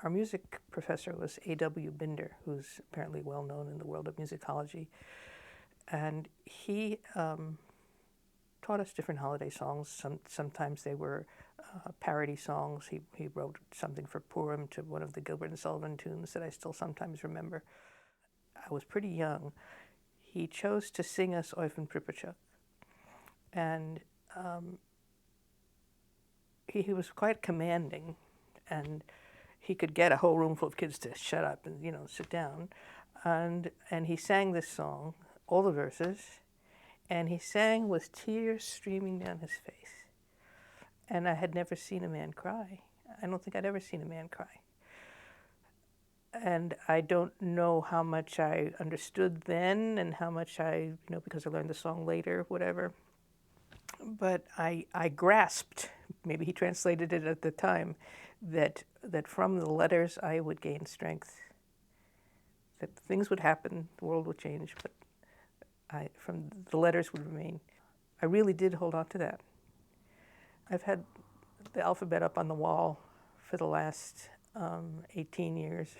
our music professor was A.W. Binder, who's apparently well known in the world of musicology. And he taught us different holiday songs. Sometimes they were parody songs. He wrote something for Purim to one of the Gilbert and Sullivan tunes that I still sometimes remember. I was pretty young. He chose to sing us Oyfn Pripetshik. And he was quite commanding, and he could get a whole room full of kids to shut up and, you know, sit down. And he sang this song, all the verses, and he sang with tears streaming down his face. And I had never seen a man cry. I don't think I'd ever seen a man cry. And I don't know how much I understood then and how much I, you know, because I learned the song later, whatever. But I grasped, maybe he translated it at the time, that from the letters I would gain strength. That things would happen, the world would change, but from the letters would remain. I really did hold on to that. I've had the alphabet up on the wall for the last 18 years.